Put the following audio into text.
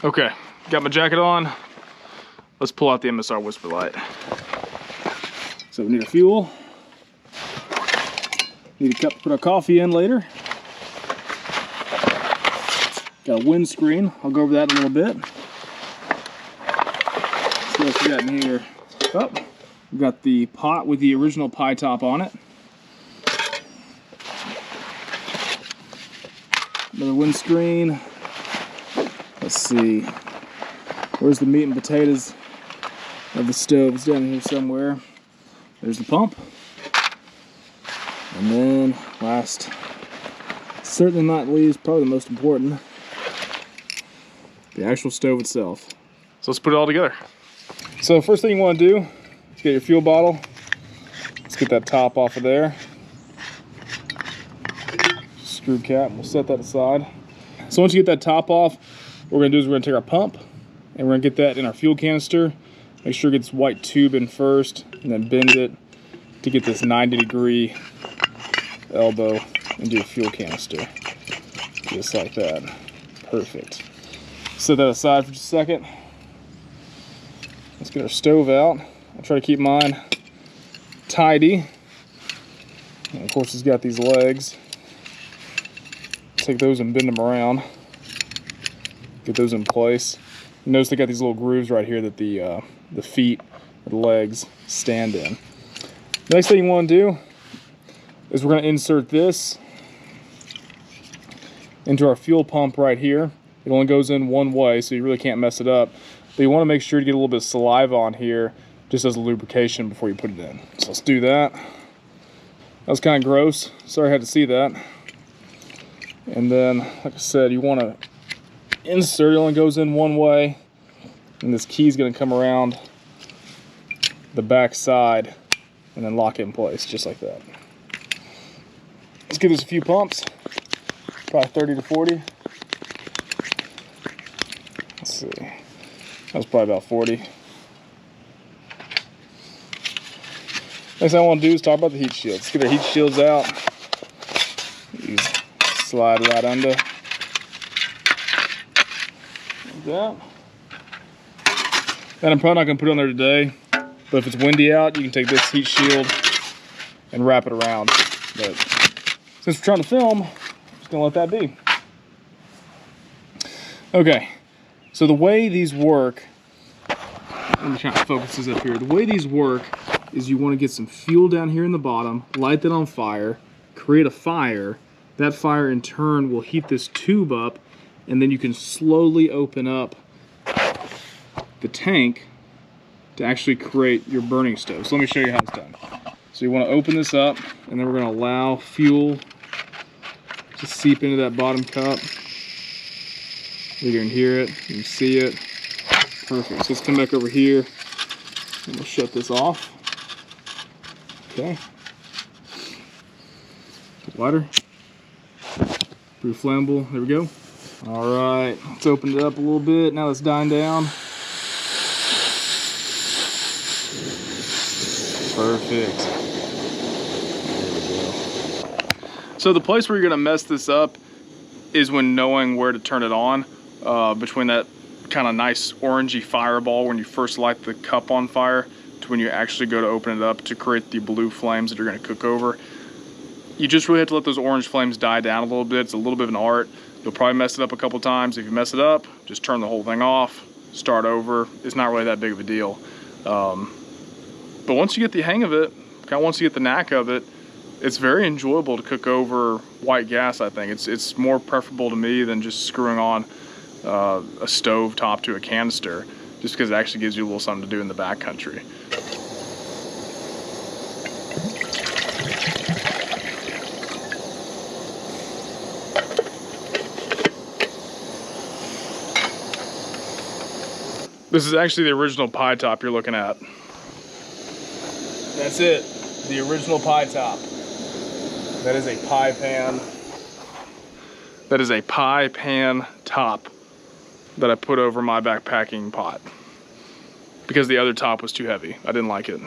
Okay, got my jacket on. Let's pull out the MSR Whisperlite. So we need a fuel. Need a cup to put our coffee in later. Got a windscreen. I'll go over that in a little bit. So what we got in here? Oh, we've got the pot with the original pie top on it. Another windscreen. Let's see. Where's the meat and potatoes of the stove? It's down here somewhere. There's the pump. And then last, certainly not least, probably the most important, the actual stove itself. So let's put it all together. So first thing you want to do is get your fuel bottle. Let's get that top off of there. Screw cap, we'll set that aside. So once you get that top off, what we're going to do is we're going to take our pump and we're going to get that in our fuel canister. Make sure it gets white tube in first and then bend it to get this 90-degree elbow into your fuel canister. Just like that. Perfect. Set that aside for just a second. Let's get our stove out. I'll try to keep mine tidy. And of course it's got these legs. Take those and bend them around. Get those in place. You notice they got these little grooves right here that the feet or the legs stand in. Next thing you want to do is we're going to insert this into our fuel pump right here. It only goes in one way, so you really can't mess it up. But you want to make sure to get a little bit of saliva on here just as a lubrication before you put it in. So let's do that. That was kind of gross. Sorry I had to see that. And then, like I said, you want to insert, it only goes in one way. And this key is going to come around the back side and then lock it in place, just like that. Let's give this a few pumps, probably 30 to 40. Let's see, that was probably about 40. Next thing I want to do is talk about the heat shields. Let's get our heat shields out. These slide right under. Like that. And I'm probably not going to put it on there today, but if it's windy out, you can take this heat shield and wrap it around. But since we're trying to film, I'm just going to let that be. Okay, so the way these work, let me try to focus this up here. The way these work is you want to get some fuel down here in the bottom, light that on fire, create a fire. That fire in turn will heat this tube up, and then you can slowly open up the tank to actually create your burning stove. So let me show you how it's done. So you want to open this up, and then we're going to allow fuel to seep into that bottom cup. You can hear it, you can see it. Perfect. So let's come back over here and we'll shut this off. Okay. Lighter. Pretty flammable. There we go. All right, let's open it up a little bit. Now it's dying down. Perfect. There we go. So the place where you're gonna mess this up is when knowing where to turn it on. Between that kind of nice orangey fireball when you first light the cup on fire to when you actually go to open it up to create the blue flames that you're gonna cook over. You just really have to let those orange flames die down a little bit. It's a little bit of an art. You'll probably mess it up a couple times. If you mess it up, just turn the whole thing off, start over. It's not really that big of a deal. But once you get the hang of it, kind of once you get the knack of it, it's very enjoyable to cook over white gas, I think. It's more preferable to me than just screwing on a stove top to a canister, just because it actually gives you a little something to do in the backcountry. This is actually the original pie top you're looking at. That's it, the original pie top. That is a pie pan. That is a pie pan top that I put over my backpacking pot because the other top was too heavy. I didn't like it.